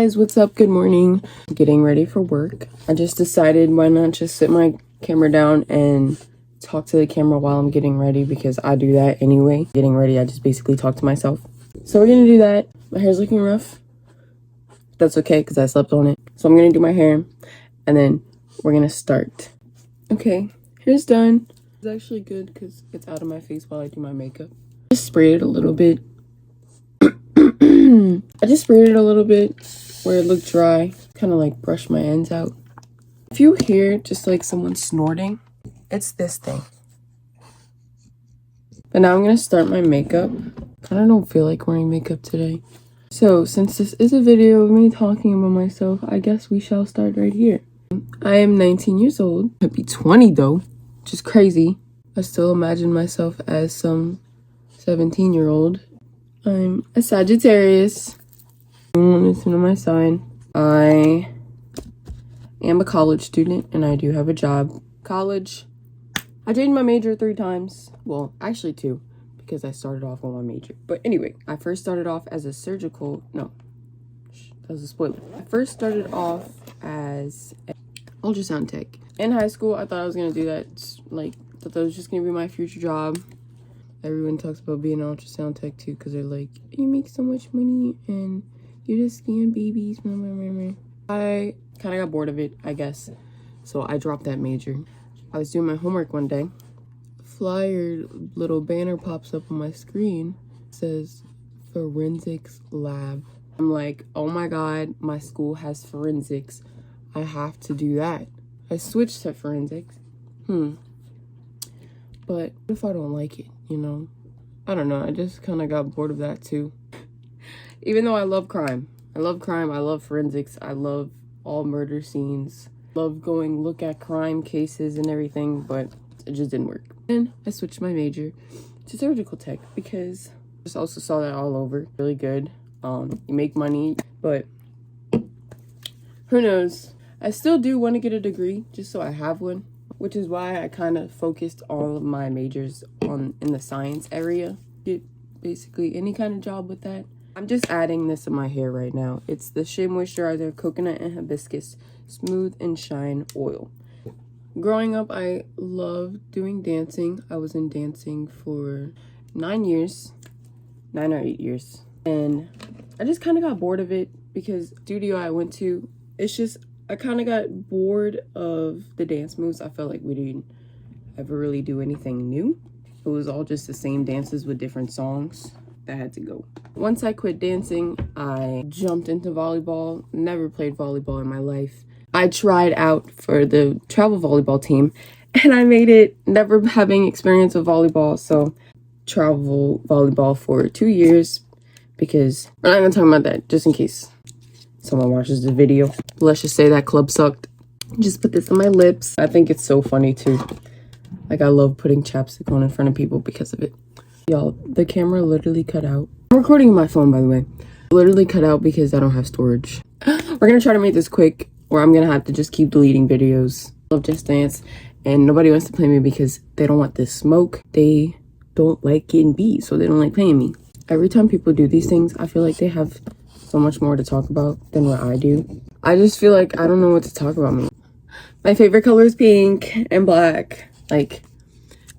guys, what's up? Good morning. Getting ready for work. I just decided why not just sit my camera down and talk to the camera while I'm getting ready, because I do that anyway. Getting ready, I just basically talk to myself. So we're gonna do that. My hair's looking rough. That's okay because I slept on it. So I'm gonna do my hair and then we're gonna start. Okay, hair's done. It's actually good because it's out of my face while I do my makeup. Just sprayed it a little bit. I just sprayed it a little bit where it looked dry. Kind of like brush my ends out. If you hear just like someone snorting, it's this thing. But now I'm gonna start my makeup. Kind of don't feel like wearing makeup today. So since this is a video of me talking about myself, I guess we shall start right here. I am 19 years old. I'd be 20 though, which is crazy. I still imagine myself as some 17-year-old. I'm a Sagittarius. Listen to my sign. I am a college student and I do have a job. College. I changed my major 3 times. Well, actually 2, because I started off on my major. But anyway, I first started off as a surgical. No, that was a spoiler. I first started off as an ultrasound tech. In high school, I thought I was gonna do that. Thought that was just gonna be my future job. Everyone talks about being an ultrasound tech too, because they're like, you make so much money and you just scan babies. I kind of got bored of it, I guess. So I dropped that major. I was doing my homework one day. Flyer little banner pops up on my screen. It says forensics lab. I'm like, oh my God, my school has forensics. I have to do that. I switched to forensics. But what if I don't like it? You know, I don't know. I just kind of got bored of that too. Even though I love crime. I love forensics. I love all murder scenes. Love going look at crime cases and everything, but it just didn't work. And I switched my major to surgical tech because I just also saw that all over. Really good. You make money, but who knows? I still do want to get a degree just so I have one, which is why I kind of focused all of my majors in the science area. Get basically any kind of job with that. I'm just adding this in my hair right now. It's the Shea Moisturizer Coconut and Hibiscus Smooth and Shine Oil. Growing up, I loved doing dancing. I was in dancing for 9 years. 9 or 8 years. And I just kind of got bored of it because the studio I went to, it's just, I kind of got bored of the dance moves. I felt like we didn't ever really do anything new. It was all just the same dances with different songs. That had to go. Once I quit dancing, I jumped into volleyball. Never played volleyball in my life. I tried out for the travel volleyball team and I made it, never having experience with volleyball. So travel volleyball for 2 years, because we're not gonna talk about that just in case someone watches the video. Let's just say that club sucked. Just put this on my lips. I think it's so funny too. Like, I love putting chapstick on in front of people because of it. Y'all, the camera literally cut out. I'm recording on my phone, by the way. Literally cut out because I don't have storage. We're gonna try to make this quick, or I'm gonna have to just keep deleting videos. I love Just Dance, and nobody wants to play me because they don't want this smoke. They don't like getting beat, so they don't like paying me. Every time people do these things, I feel like they have so much more to talk about than what I do. I just feel like I don't know what to talk about. My favorite color is pink and black. Like,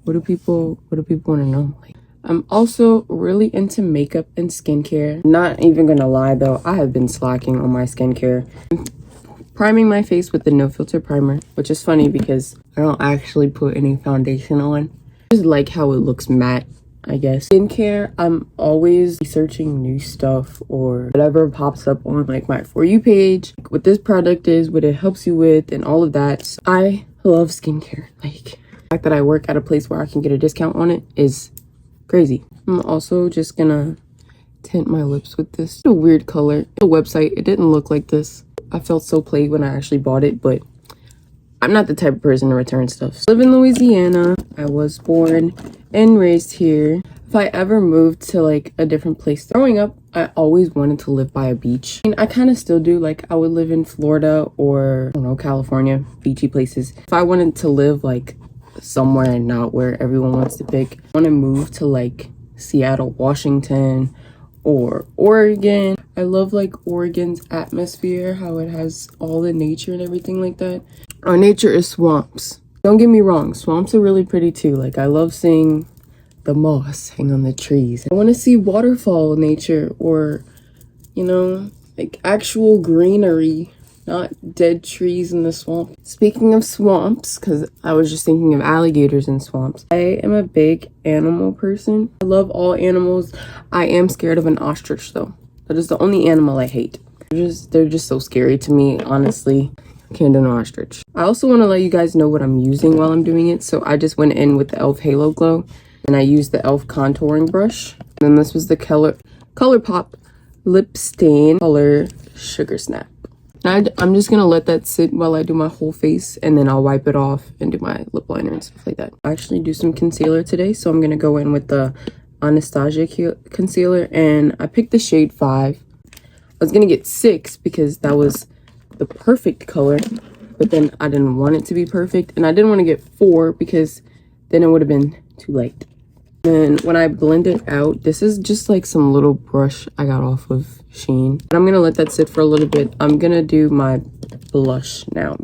what do people want to know? Like, I'm also really into makeup and skincare. Not even gonna lie though, I have been slacking on my skincare. I'm priming my face with the No Filter primer, which is funny because I don't actually put any foundation on. I just like how it looks matte, I guess. Skincare, I'm always researching new stuff or whatever pops up on like my For You page. What this product is, what it helps you with, and all of that. I love skincare. Like, the fact that I work at a place where I can get a discount on it is crazy. I'm also just gonna tint my lips with this. It's a weird color. The website, it didn't look like this. I felt so played when I actually bought it, but I'm not the type of person to return stuff. I live in Louisiana. I was born and raised here. If I ever moved to like a different place, growing up, I always wanted to live by a beach. I mean, I kind of still do. Like, I would live in Florida or, I don't know, California, beachy places. If I wanted to live like somewhere and not where everyone wants to pick, I want to move to like Seattle, Washington, or Oregon. I love like Oregon's atmosphere, how it has all the nature and everything like that. Our nature is swamps. Don't get me wrong, swamps are really pretty too. Like I love seeing the moss hang on the trees. I want to see waterfall nature, or you know, like actual greenery, not dead trees in the swamp. Speaking of swamps, because I was just thinking of alligators in swamps, I am a big animal person. I love all animals. I am scared of an ostrich though. That is the only animal I hate. They're just so scary to me, honestly. Can't do an ostrich. I also want to let you guys know what I'm using while I'm doing it. So I just went in with the e.l.f. Halo Glow, and I used the e.l.f. contouring brush. And then this was the ColourPop Lip Stain Color Sugar Snap. Now I'm just gonna let that sit while I do my whole face, and then I'll wipe it off and do my lip liner and stuff like that. I actually do some concealer today, so I'm gonna go in with the Anastasia concealer, and I picked the shade 5. I was gonna get 6 because that was the perfect color, but then I didn't want it to be perfect, and I didn't want to get 4 because then it would have been too late. And when I blend it out, this is just like some little brush I got off of Shein. But I'm gonna let that sit for a little bit. I'm gonna do my blush now.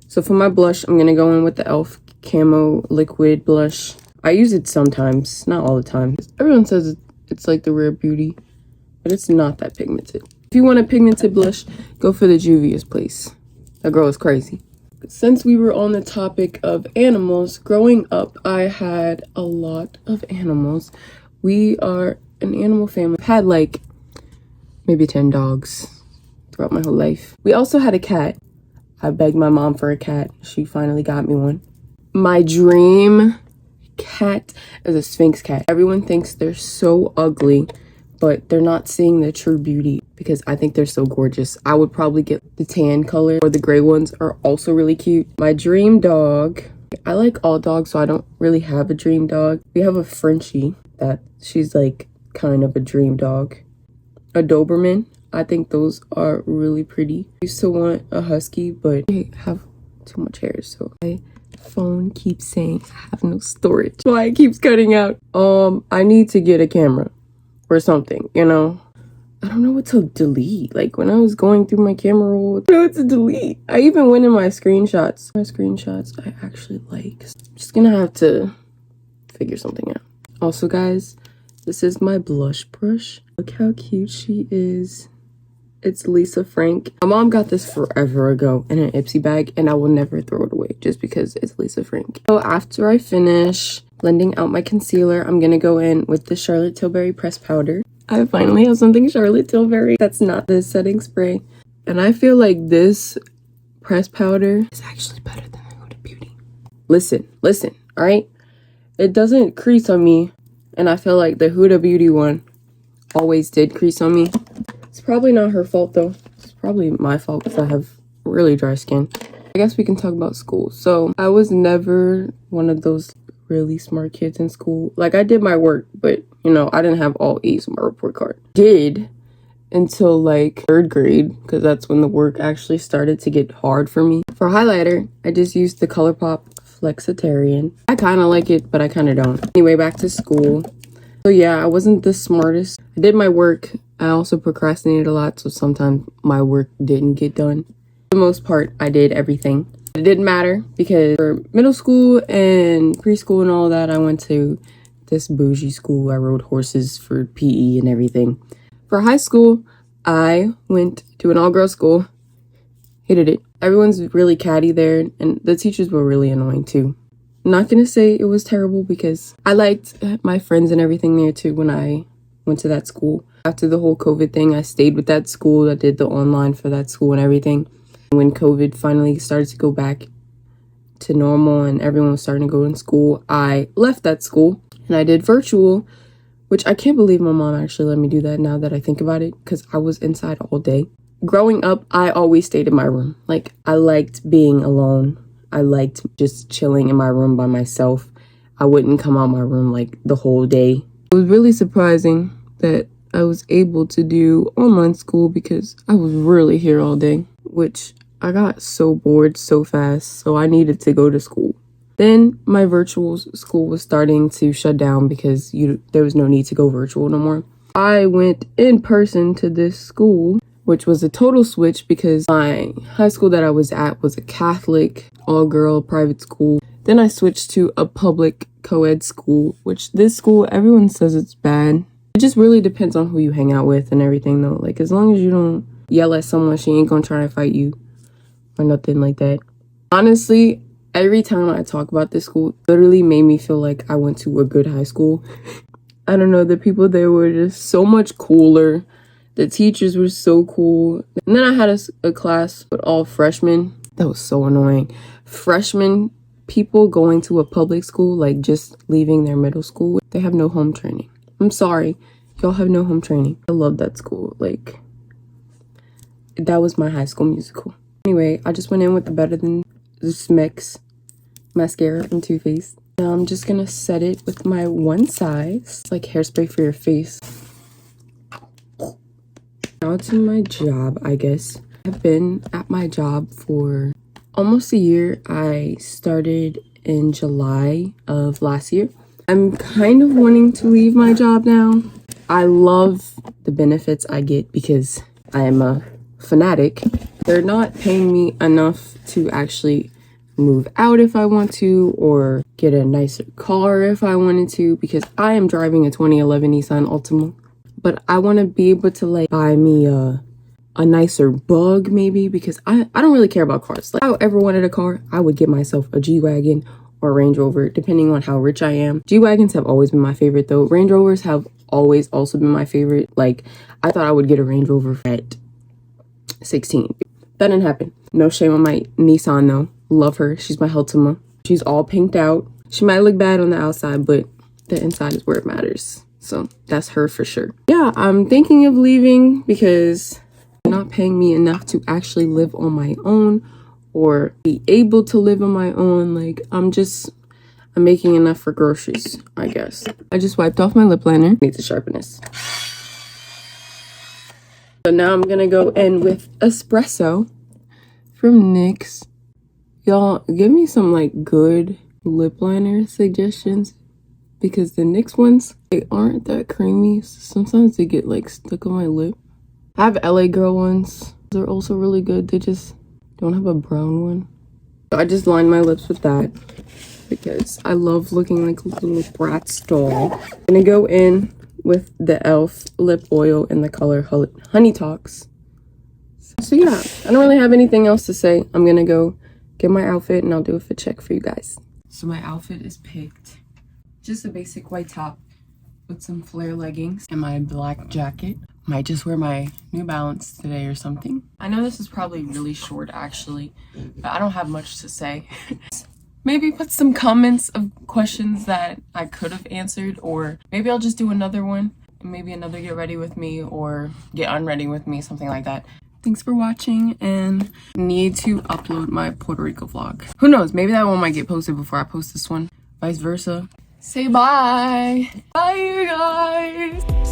So for my blush, I'm gonna go in with the e.l.f. Camo Liquid Blush. I use it sometimes, not all the time. Everyone says it's like the Rare Beauty, but it's not that pigmented. If you want a pigmented blush, go for the Juvia's Place. That girl is crazy. Since we were on the topic of animals, growing up, I had a lot of animals. We are an animal family. I've had like maybe 10 dogs throughout my whole life. We also had a cat. I begged my mom for a cat. She finally got me one. My dream cat is a Sphynx cat. Everyone thinks they're so ugly, but they're not seeing the true beauty because I think they're so gorgeous. I would probably get the tan color, or the gray ones are also really cute. My dream dog, I like all dogs, so I don't really have a dream dog. We have a Frenchie that she's like kind of a dream dog. A Doberman, I think those are really pretty. I used to want a husky, but I have too much hair, so my phone keeps saying I have no storage. Why it keeps cutting out. I need to get a camera or something, you know. I don't know what to delete. Like when I was going through my camera roll, I don't know what to delete. I even went in my screenshots. My screenshots I actually like. I'm just gonna have to figure something out. Also guys, this is my blush brush. Look how cute she is. It's Lisa Frank. My mom got this forever ago in an Ipsy bag, and I will never throw it away just because it's Lisa Frank. So after I finish blending out my concealer, I'm gonna go in with the Charlotte Tilbury pressed powder. I finally have something Charlotte Tilbury that's not the setting spray. And I feel like this pressed powder is actually better than the Huda Beauty. Listen, all right? It doesn't crease on me, and I feel like the Huda Beauty one always did crease on me. It's probably not her fault though. It's probably my fault because I have really dry skin. I guess we can talk about school. So I was never one of those really smart kids in school. Like I did my work, but you know, I didn't have all A's on my report card. Did until like 3rd grade, because that's when the work actually started to get hard for me. For highlighter, I just used the ColourPop Flexitarian. I kind of like it, but I kind of don't. Anyway, back to school. So yeah, I wasn't the smartest. I did my work. I also procrastinated a lot, so sometimes my work didn't get done. For the most part, I did everything. It didn't matter because for middle school and preschool and all that, I went to this bougie school. I rode horses for PE and everything. For high school, I went to an all-girls school. Hated it. Everyone's really catty there, and the teachers were really annoying too. I'm not gonna say it was terrible because I liked my friends and everything there too when I went to that school. After the whole COVID thing, I stayed with that school. I did the online for that school and everything. When COVID finally started to go back to normal and everyone was starting to go in school, I left that school and I did virtual, which I can't believe my mom actually let me do that now that I think about it, because I was inside all day. Growing up, I always stayed in my room. Like, I liked being alone. I liked just chilling in my room by myself. I wouldn't come out my room like the whole day. It was really surprising that I was able to do online school because I was really here all day, which I got so bored so fast, so I needed to go to school. Then my virtual school was starting to shut down because there was no need to go virtual no more. I went in person to this school, which was a total switch because my high school that I was at was a Catholic, all-girl private school. Then I switched to a public co-ed school, which this school, everyone says it's bad. It just really depends on who you hang out with and everything though. Like, as long as you don't yell at someone, she ain't gonna try to fight you or nothing like that. Honestly, every time I talk about this school, it literally made me feel like I went to a good high school. I don't know, the people there were just so much cooler. The teachers were so cool. And then I had a class with all freshmen. That was so annoying. Freshmen, people going to a public school, like just leaving their middle school, they have no home training. I'm sorry, y'all have no home training. I love that school. Like, that was my High School Musical. Anyway, I just went in with the Better Than Smix mascara and Too Faced. Now I'm just gonna set it with my one size. It's like hairspray for your face. Now to my job, I guess. I've been at my job for almost a year. I started in July of last year. I'm kind of wanting to leave my job now. I love the benefits I get because I am a fanatic. They're not paying me enough to actually move out if I want to, or get a nicer car if I wanted to, because I am driving a 2011 Nissan Altima. But I want to be able to like buy me a nicer Bug maybe, because I don't really care about cars. Like, if I ever wanted a car, I would get myself a G-Wagon or Range Rover, depending on how rich I am. G-Wagons have always been my favorite though. Range Rovers have always also been my favorite. Like, I thought I would get a Range Rover at 16. That didn't happen. No shame on my Nissan though. Love her. She's my Altima. She's all pinked out. She might look bad on the outside, but the inside is where it matters. So that's her for sure. Yeah, I'm thinking of leaving because they're not paying me enough to actually live on my own or be able to live on my own. Like, I'm making enough for groceries, I guess. I just wiped off my lip liner. Need to sharpen this. So now I'm gonna go in with espresso from NYX. Y'all, give me some like good lip liner suggestions, because the NYX ones, they aren't that creamy. Sometimes they get like stuck on my lip. I have LA Girl ones. They're also really good. They just don't have a brown one. So I just lined my lips with that because I love looking like a little Bratz doll. I'm gonna go in with the e.l.f. lip oil in the color Honey Talks. So yeah, I don't really have anything else to say. I'm gonna go get my outfit and I'll do a fit check for you guys. So my outfit is picked. Just a basic white top with some flare leggings and my black jacket. Might just wear my New Balance today or something. I know this is probably really short actually, but I don't have much to say. Maybe put some comments of questions that I could have answered, or maybe I'll just do another one. Maybe another get ready with me or get unready with me, something like that. Thanks for watching, and need to upload my Puerto Rico vlog. Who knows, maybe that one might get posted before I post this one. Vice versa. Say bye. Bye, you guys.